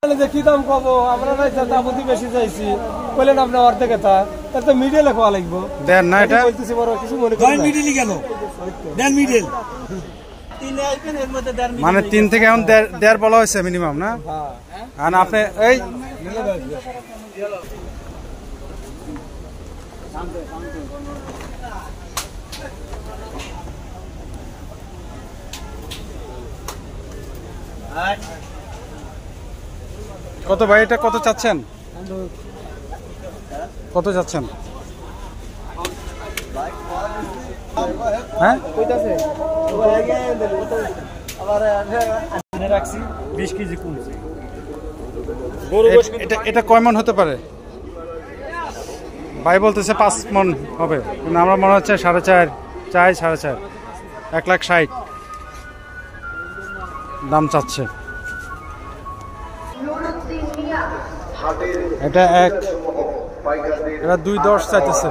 কি দাম কব আমরা দামতি বেশি চাইছি বললেন আপনি অর্ধেক এটা তার তো মিডিলে খাওয়া লাগবো দেন না এটা বলতেছি বড় কিছু মনে করেন মিডিলই গেল দেন মিডিল মানে 3 থেকে এখন 1.5 বলা হয়েছে মিনিমাম না আর আপনি এই কত ভাই এটা কত চাচ্ছেন কত চাচ্ছেন হ্যাঁ কইতাছে আবার এনে রাখছি 20 কেজি কমছে এটা এটা কয় মণ হতে পারে ভাই বলতেছে 5 মণ হবে কিন্তু আমরা মনে হচ্ছে 4.5 চাই 4.5 1,60,000 দাম চাচ্ছে এটা এক এটা 2.10 চাইতেছে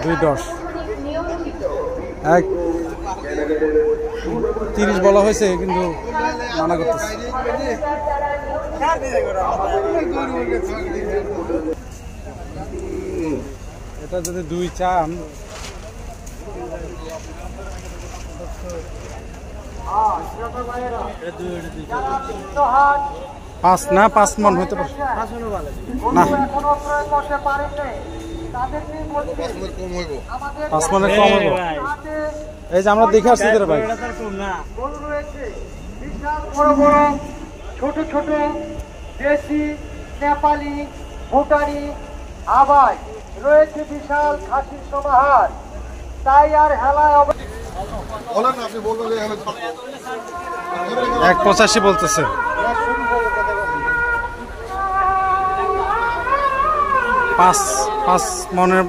2.10 এক 30 বলা হয়েছে কিন্তু মানা করতেছে এটা যদি 2 চান পাঁচ না 5 মণ হতে পারে না 5 মণের কম হইব এই যে আমরা দেখে আসছি ভাই ছোট ছোট দেশি নেপালি ভুটানি আবাই রয়েছে বিশাল খাসির সমাহার তাই আর হেলায় 1.85 বলতেছে পাঁচ মনের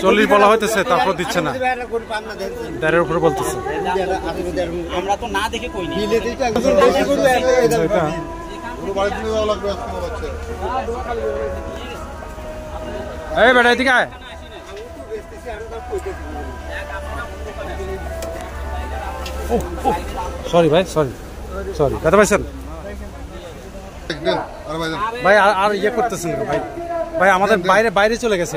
চল্লিশ বলা হইতেছে তারপর দিচ্ছে না 13 উপরে বলতেছে আমরা তো না দেখে কই এই বেটা এদিকে আয় সরি ভাই সরি কথা পাইছেন ভাই আর ইয়ে করতেছেন ভাই ভাই আমাদের বাইরে চলে গেছে